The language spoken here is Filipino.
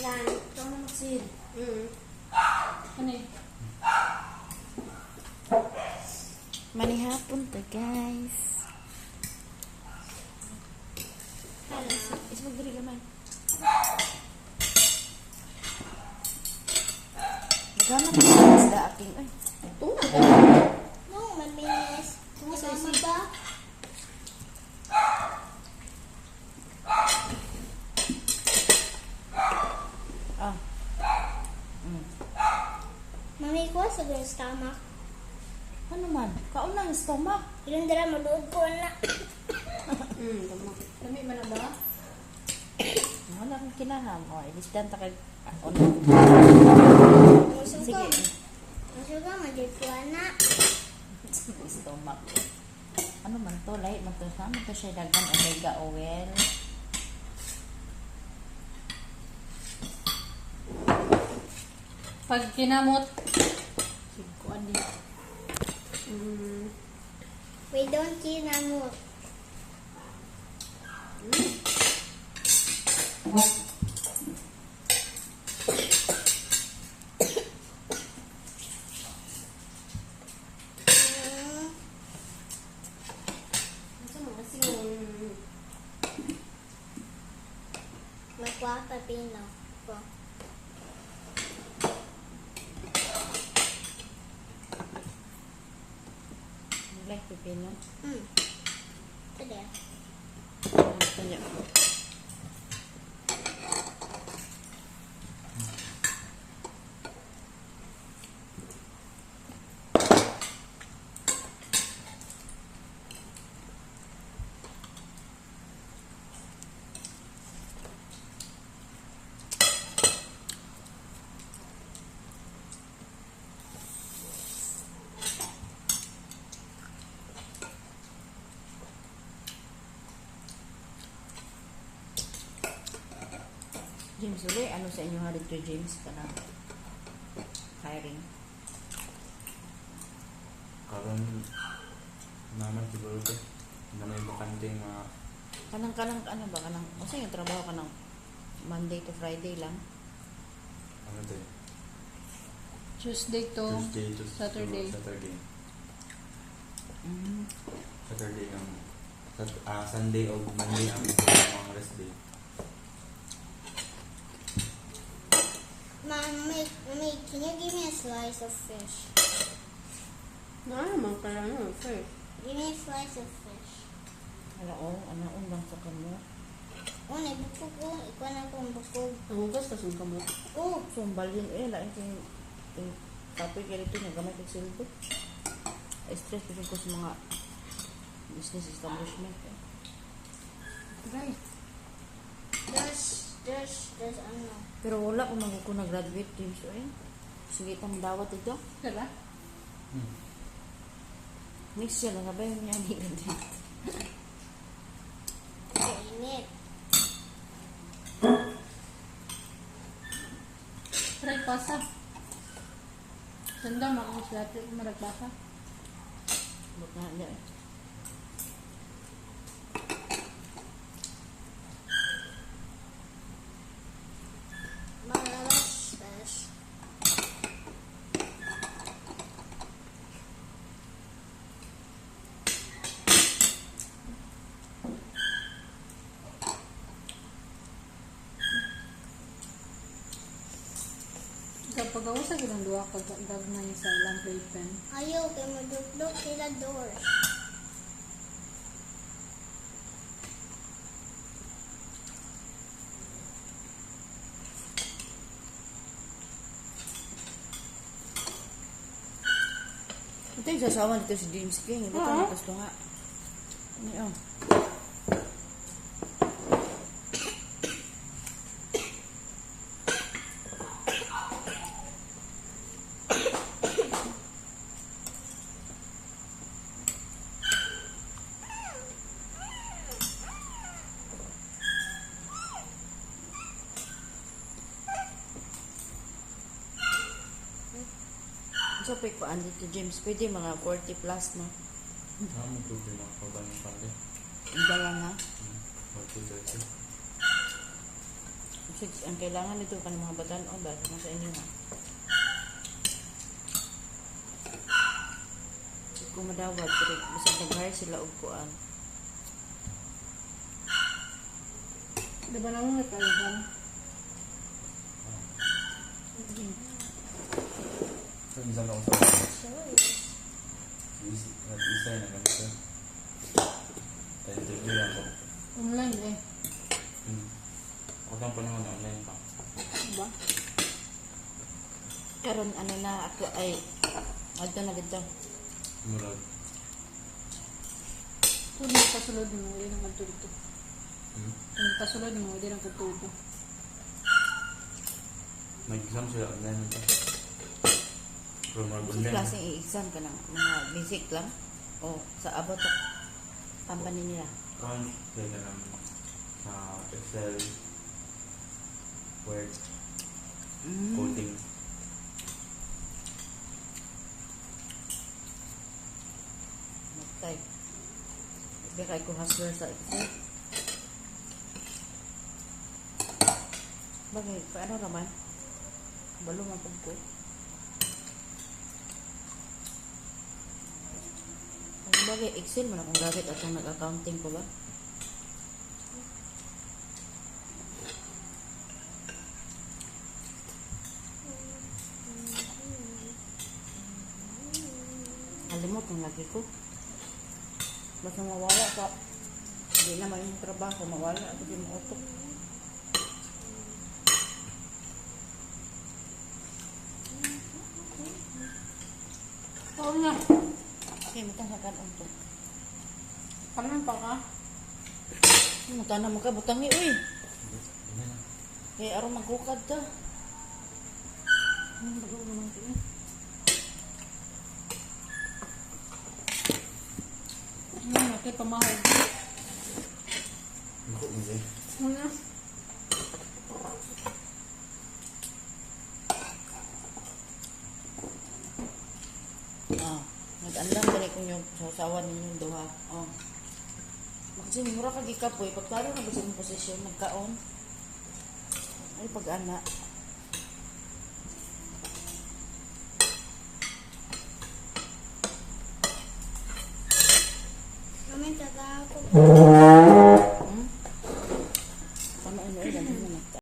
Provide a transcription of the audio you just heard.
Yan. Ikaw na magsil. Ano eh? Manihapon to, guys. Ano? Is magdiri gamay. Naghanap ko sa isda aking. Ay, Tuna. No, mabilis. Tunga sa Tama isip. ba? ah. Mami ko sa yung stomach. Ano man? Kaunang stomach. Ilang dala maluod ko na. Tama. Dami man na ba? Wala akong kinaham. O, ilisdan ta kay... Musuga. Sige. Musuga, madipwa na. Stomach. Ano man to? Light man to. Saan man to siya dagan omega oil? Pag kinamot. Kuan din. We don't kinamot. Magwa pepino ko. Black pepino. Ito din. Ito niya. James, uli, ano sa inyo halit to James? Kana hiring. Karon naman siguro ko na may bakanteng Kanang ano ba? Kanang, masa yung trabaho ka ng Monday to Friday lang? ano din, Tuesday to Tuesday to Saturday. Saturday. Saturday ang Sunday o Monday ang mga rest day. Mommy, can you give me a slice of fish? Naman kaya no, first. Give me a slice of fish. Ano lang sa kamo? Oh, naibukog ko. Ikaw na akong bukog. Ang hugas kasong kamot. Oh, So, balin, lain ko yung topic ganito na gamay kong silbo. Stress ko sa mga business establishment. Guys. there's ano. Pero wala ko nag-graduate James. Sige, itong dawat ito. Diba? Next year lang, sabay niya ni graduate. Kainit. Try pasa. Sanda makakos dati maragbasa. Ba't nga niya eh. Malalas fish. Kapag ako sa gilang duwa kag gagmay sa ilang playpen. Ayaw, kay madukdok sila doors. Ito yung sasawa dito si James King. Ito Oo. yung gusto nga. Ano? So, pick pa dito James. Pwede mga 40 plus na. Mo problema ko ba ng pala? Ang dala na. 40-30. Ang kailangan nito ka ng mga batan o ba sa inyo ha. Kung madawag, pero basta nag-hire sila og kuan. Di ba naman nagkaiban? So, minsan ako sa Choice. isa na ganito. Kaya interview lang ako. Online eh. Huwag lang pa naman online pa. Diba? Karon ano na ako ay adto na dito. Murag. Kung nagpasulod mo, hindi nang dito. Kung nagpasulod mo, hindi nang dito. May exam sila online ito. Pero mga Sa online. klaseng i-exam ka ng mga basic lang o sa abot sa company nila. Kung kaya ka ng sa Excel, Word, coding. Magtay. Bigay ko hustler sa Excel. Bagay, paano naman? Balo man po ko. Ang bagay, Excel man akong gamit at yung nag-accounting ko ba? Halimot ang lagi ko. Basta mawala ka. Hindi naman yung trabaho, mawala ako din mo utok. Oo na. Okay, matang sa kanon to. Kanan pa ka? Matang na mo ka, butangi, uy. Yan na. Eh, araw magkukad ka. Ano ba naman ito eh? Ano natin pamahal? Naku, hindi. Ano? Ah, nag-anlam ba rin kung yung sasawa ninyong duha. Oh. Kasi mura ka gikapoy, pagklaro na ba sa inyong posisyon, nagkaon. Ay, pag-ana. Mami, taga ako.